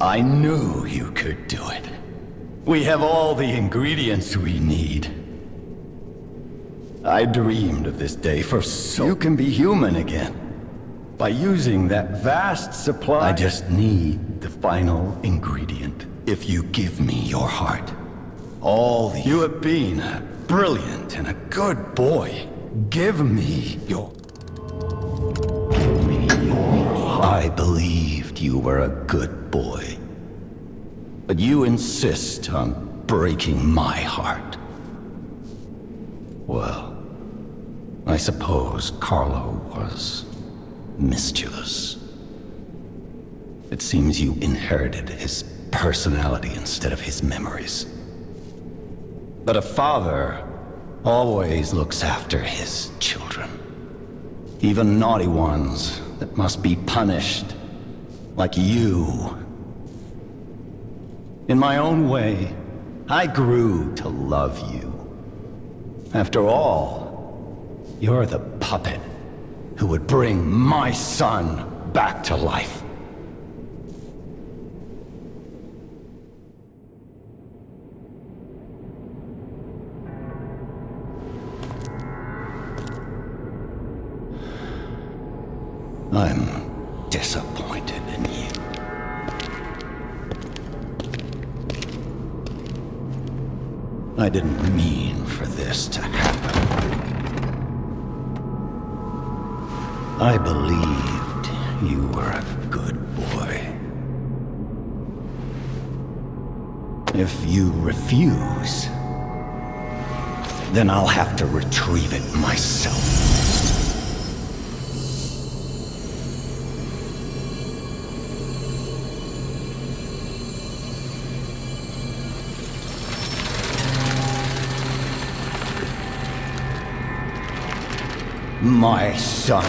I knew you could do it. We have all the ingredients we need. I dreamed of this day for so you can be human again. By using that vast supply, I just need the final ingredient. If you give me your heart, all the... You have been a brilliant and a good boy. Give me your... I believed you were a good boy. But you insist on breaking my heart. Well, I suppose Carlo was mischievous. It seems you inherited his personality instead of his memories. But a father always looks after his children. Even naughty ones that must be punished, like you. In my own way, I grew to love you. After all, you're the puppet who would bring my son back to life. I'm disappointed in you. I didn't mean for this to happen. I believed you were a good boy. If you refuse, then I'll have to retrieve it myself. My son.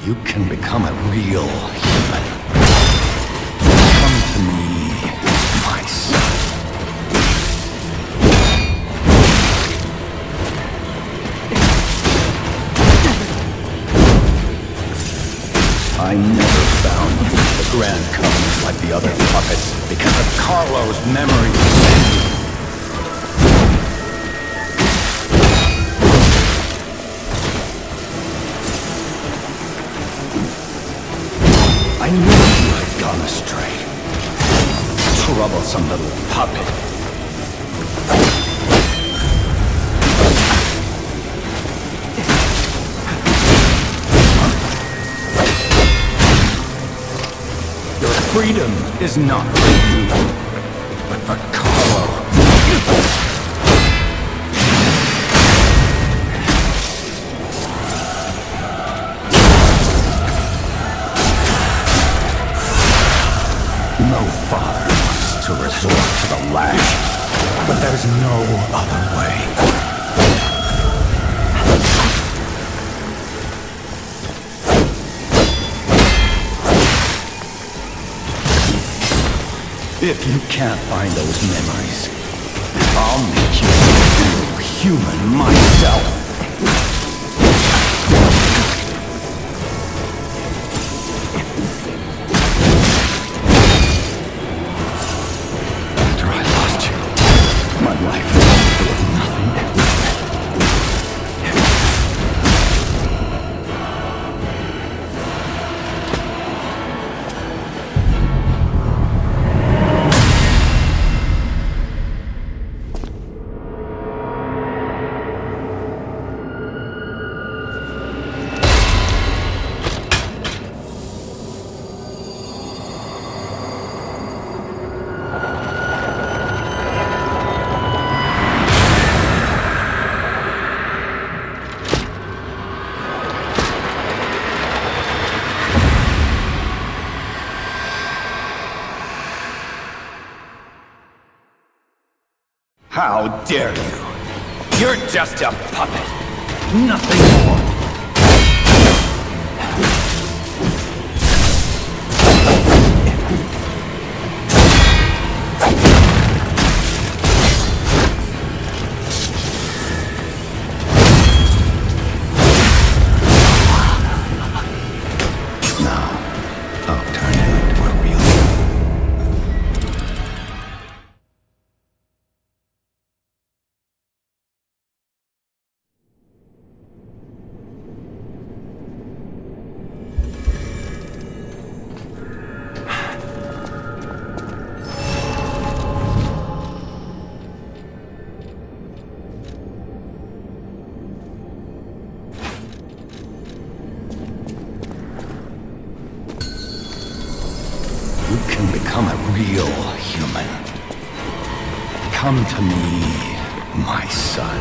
You can become a real human. Come to me, my son. I never found the Grand Covenant like the other puppets because of Carlo's memories. I knew you had gone astray. Troublesome little puppet. Freedom is not for you, but for Carlo. No father wants to resort to the lash, but there's no other way. If you can't find those memories, I'll make you a real human myself. After I lost you, my life was nothing. How dare you? You're just a puppet. Nothing more. You can become a real human. Come to me, my son.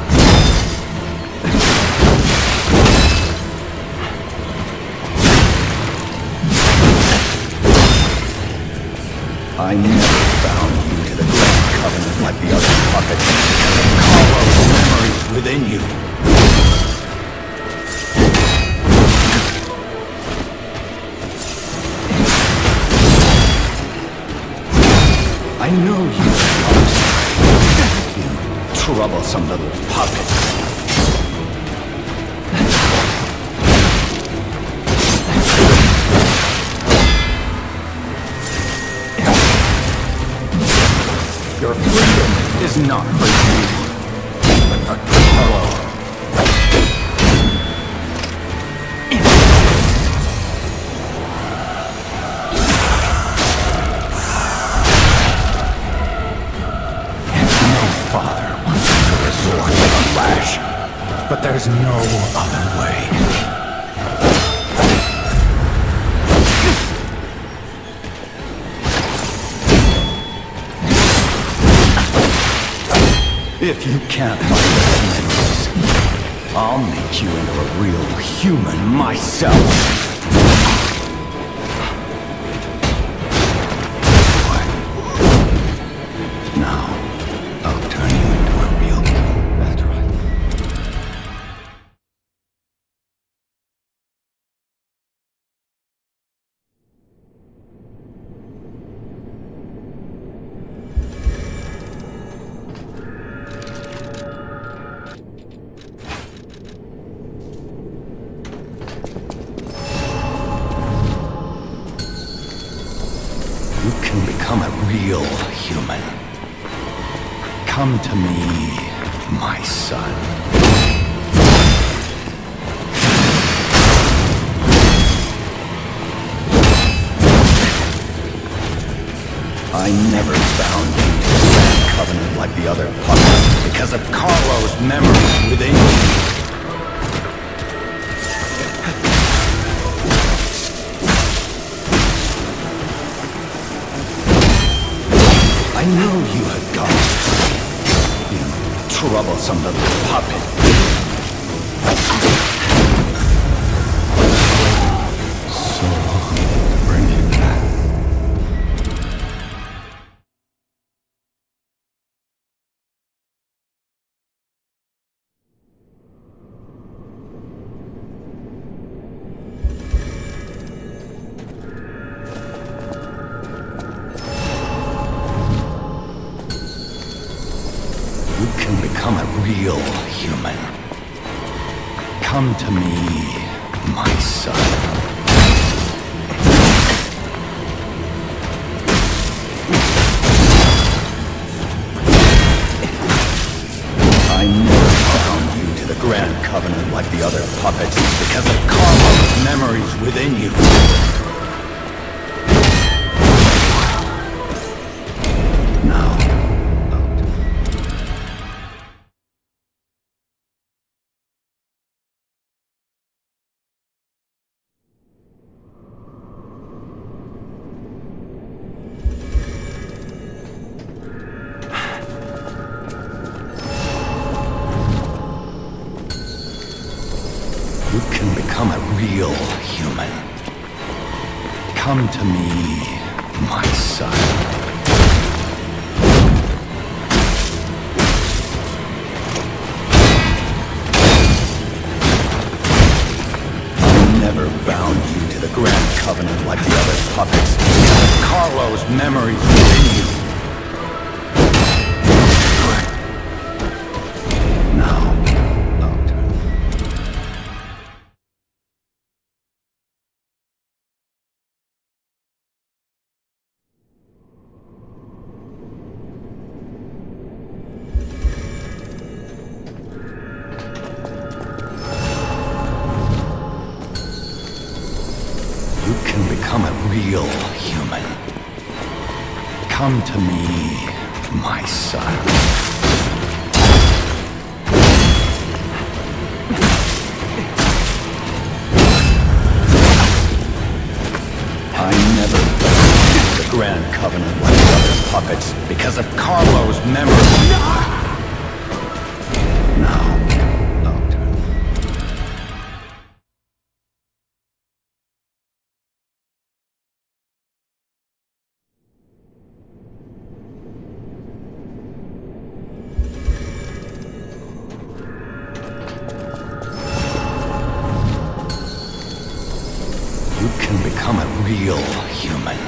I never bound you to the Grand Covenant like the other puppets because of Carlo's memories within you. I know you troublesome little puppet. Your freedom is not for you, but for Carlo. No father wants to resort to the lash, but there's no other way. If you can't find the Nameless, I'll make you into a real human myself. Now, I'll turn you into a real human. That's right. You can become a real human. Come to me, my son. I never bound you to the Grand Covenant like the other puppets because of Carlo's memories within you. I know you had got it. You troublesome little puppet. So long to bring you back. You can become a real human. Come to me, my son. I never bound you to the Grand Covenant like the other puppets because of Carlo's memories within you. Now, you can become a real human. Come to me, my son. I never bound you to the Grand Covenant like the other puppets because of Carlo's memories within you. Now, you can become a real human. Come to me, my son. I never bound the Grand covenant like the other puppets because of Carlo's memory. Now, I'll turn. You can become a real human.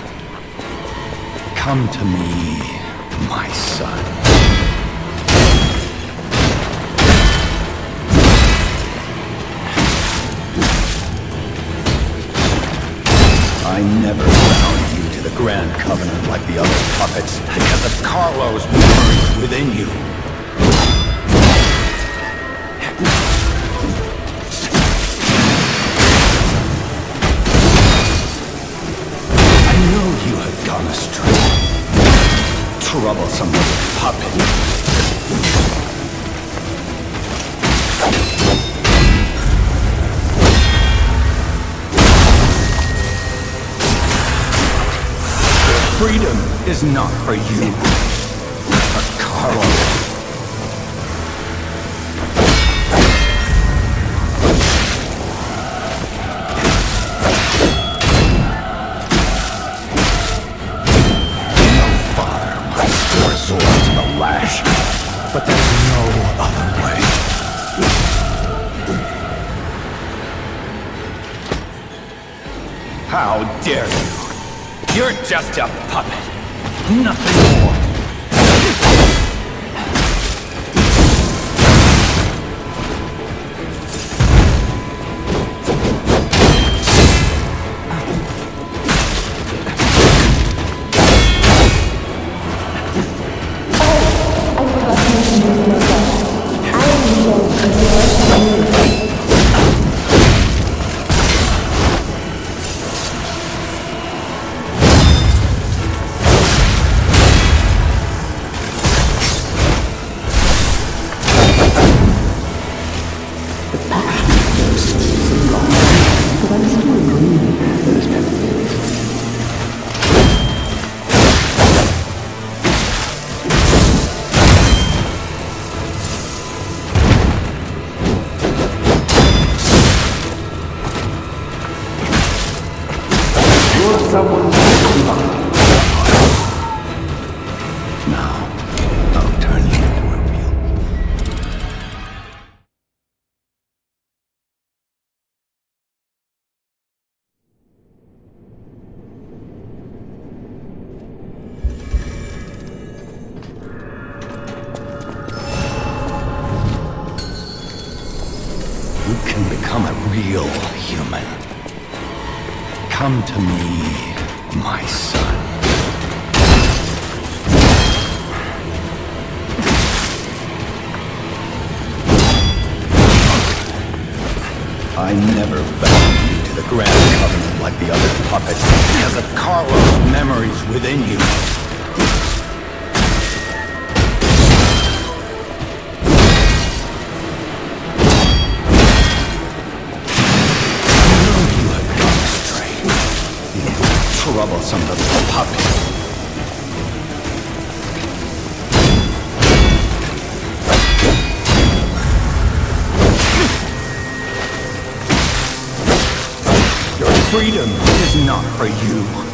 Come to me, my son. I never bound you to the Grand Covenant like the other puppets because of Carlo's memories within you. You had gone astray. Troublesome little puppet. Freedom is not for you, but Carlo. But there's no other way. How dare you? You're just a puppet. Nothing more. Now, I'll turn you into a real. You can become a real human. Come to me, my son. I never bound you to the Grand Covenant like the other puppets because of Carlo's memories within you. I know you have gone astray. You troublesome little puppet. Freedom is not for you, but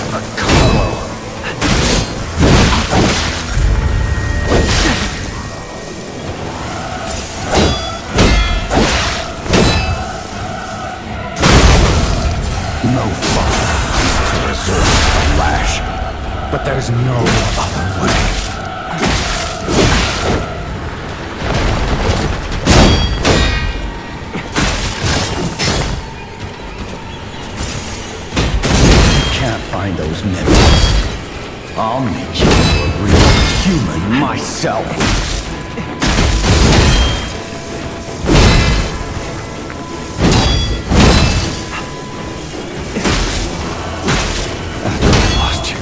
for Carlo. No father is to resort to the lash, but there's no other way. Find those memories. I'll make you a real human myself. After I lost you,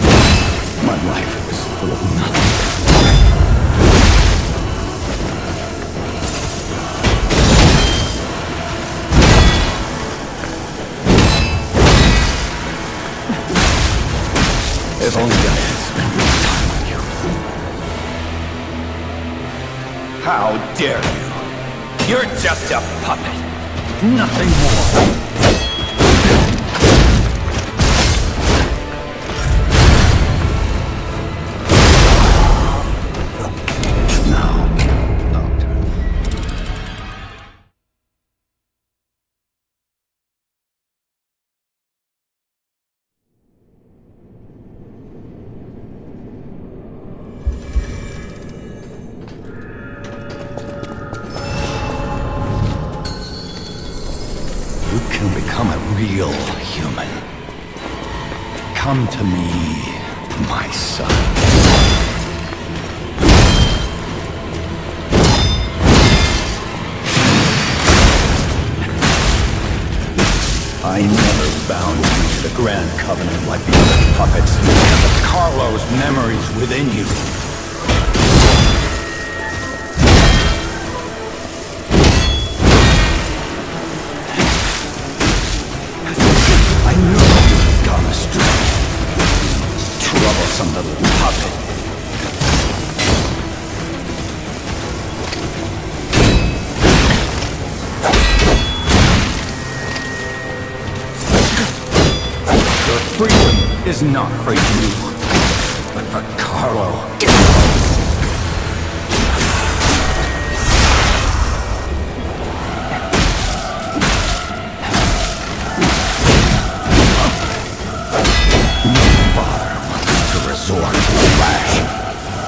my life was full of nothing. If only I had spent more time with you. How dare you? You're just a puppet. Nothing more. You can become a real human. Come to me, my son. I never bound you to the Grand Covenant like the other puppets because of Carlo's memories within you. Troublesome little puppet. Your freedom is not for you, but for Carlo.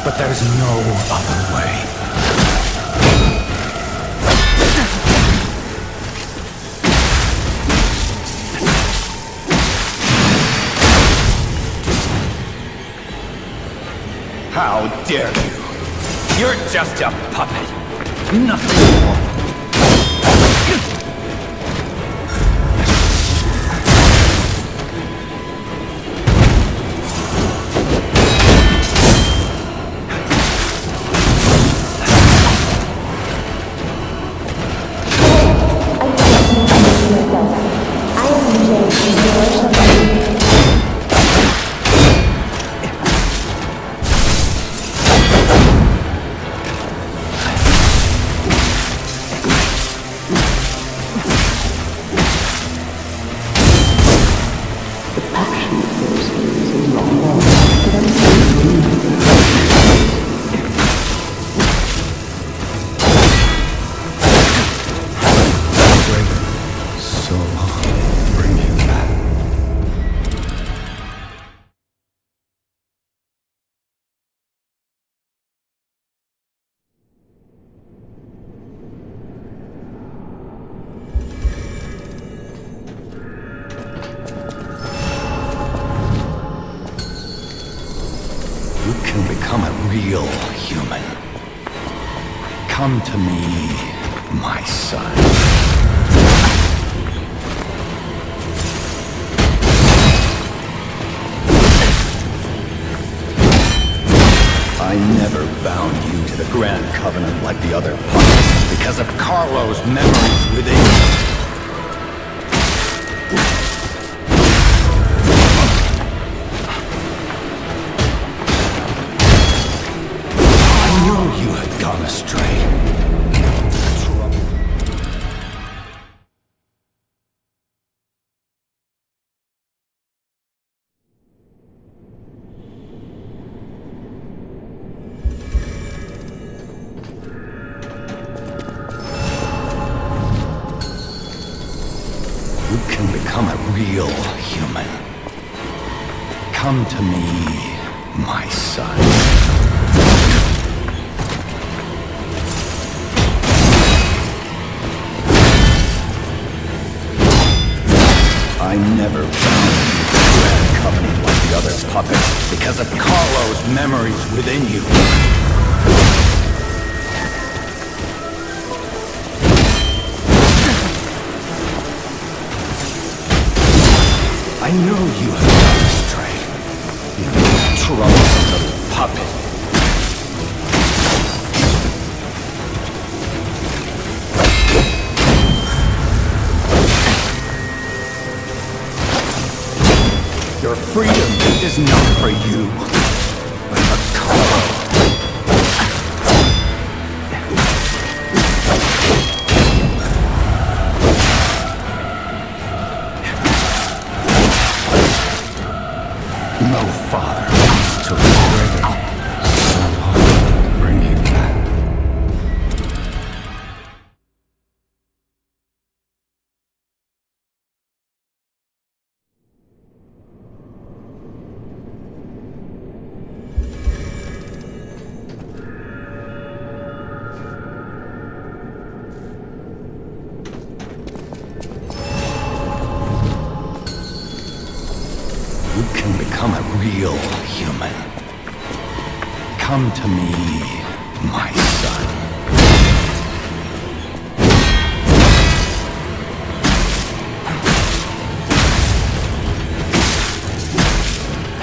But there's no other way. How dare you? You're just a puppet. Nothing more. You can become a real human. Come to me, my son. I never bound you to the Grand Covenant like the other puppets because of Carlo's memories within you. You had gone astray. You can become a real human. Come to me, my son. I never found the Grand Covenant like the other puppets because of Carlo's memories within you. I know you have gone astray, you troublesome little puppet. Your freedom is is not for you, but for Carlo. No father wants to regret it. Bring you back. You can become a real human. Come to me, my son.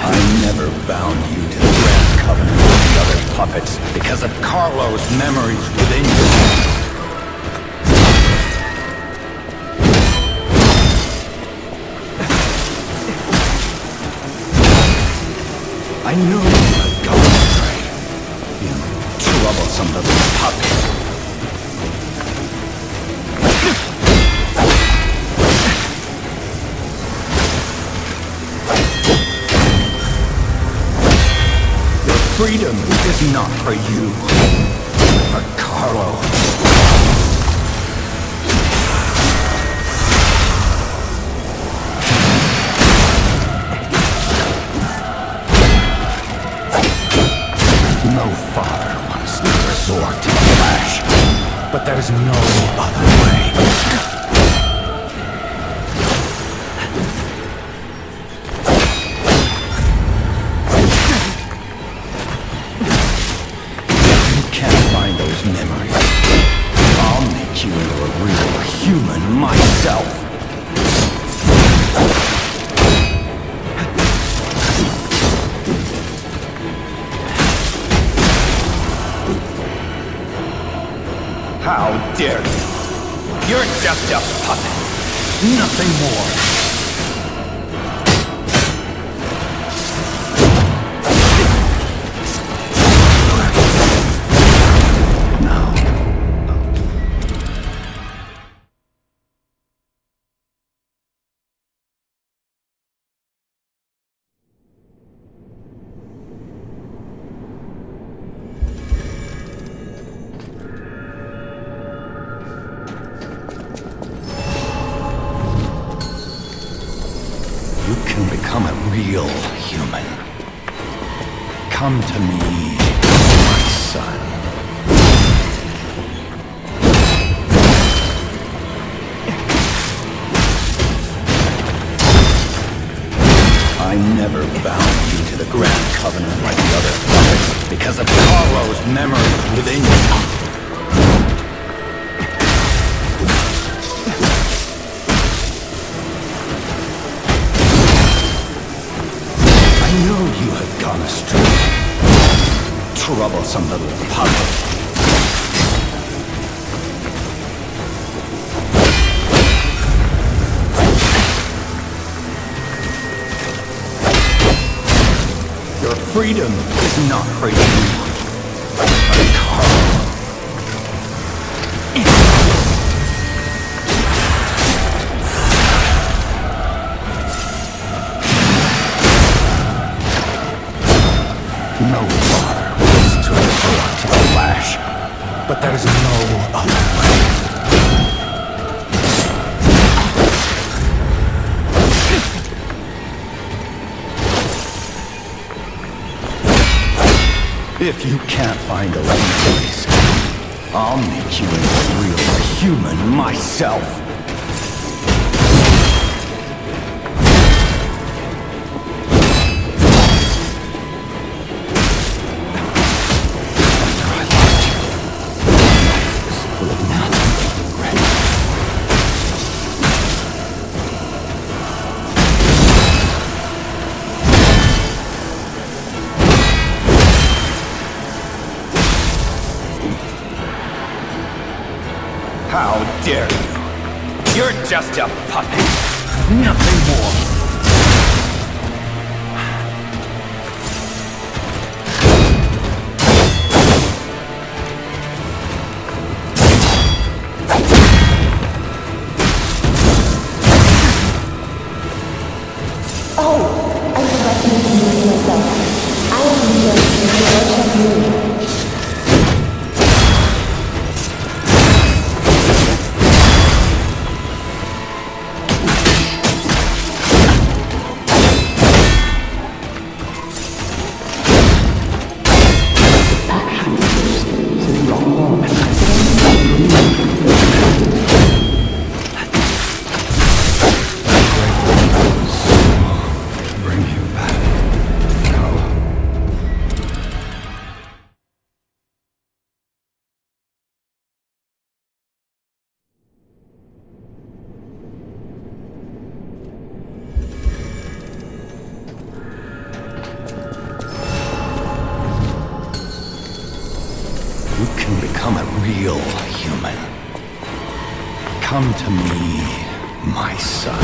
I never bound you to the Grand Covenant with the other puppets because of Carlo's memories within you. I knew you had gone astray. You troublesome little puppet. Your freedom is not for you, but for Carlo. No father wants to resort to the lash, but there's no other way. If you can't find those memories, I'll make you into a real human myself. How dare you? You're just a puppet. Nothing more. Now. You can become a real human. Come to me, my son. I never bound you to the Grand Covenant like the other puppets because of Carlo's memories within you. I knew you had gone astray. Troublesome little puppet. Your freedom is not for you, but for Carlo. No father wants to resort to the lash, but there's no other way. If you can't find those memories, I'll make you into a real human myself. How dare you? You're just a puppet. Nothing more. become a real human. Come to me, my son.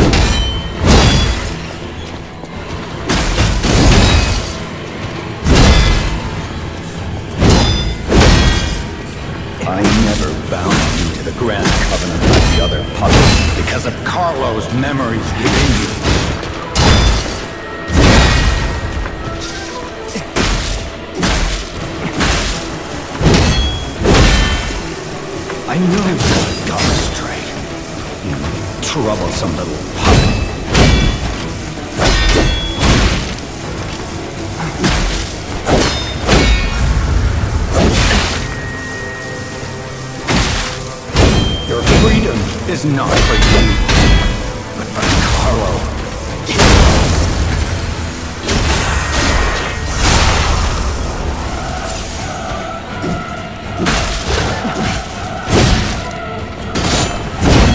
I never bound you to the Grand Covenant like the other puppets because of Carlo's memories within you. I knew you had gone astray, you troublesome little puppet. Your freedom is not for you, but for Carlo.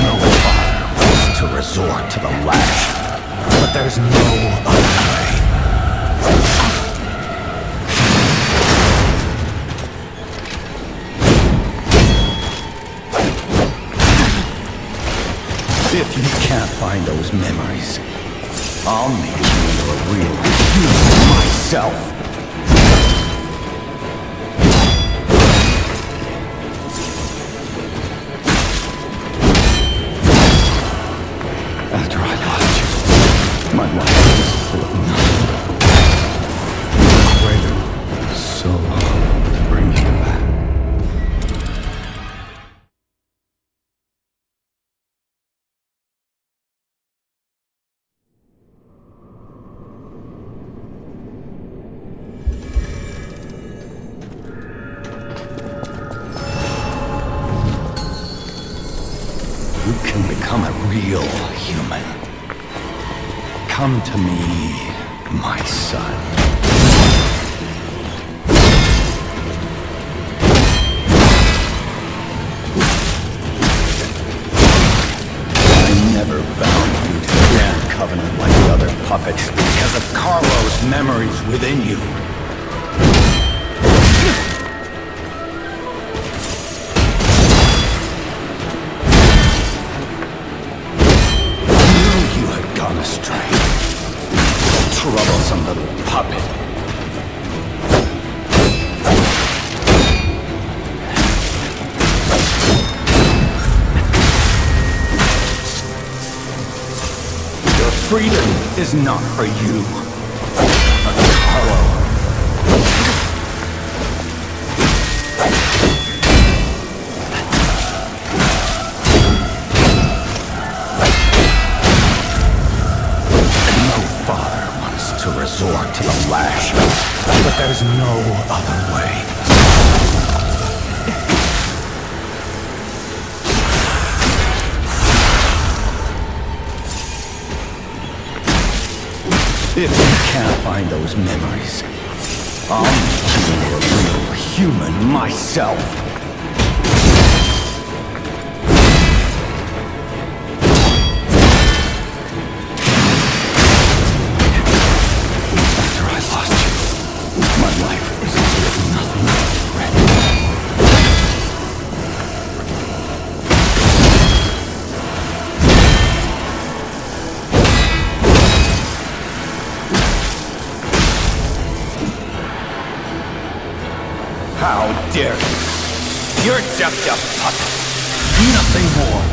No father wants to resort to the lash, but there's no other way. If you can't find those memories, I'll make you into a real human myself. After I lost you, my life was full of nothing. I waited so long to bring you back. You can become a real human. Come to me, my son. I never bound you to the Grand Covenant like the other puppets because of Carlo's memories within you. Gone astray. Troublesome little puppet. Your freedom is not for you, but for Carlo. Resort to the lash, but there's no other way. If you can't find those memories, I'll make you into a real human myself. How dare you? You're just a puppet. Nothing more.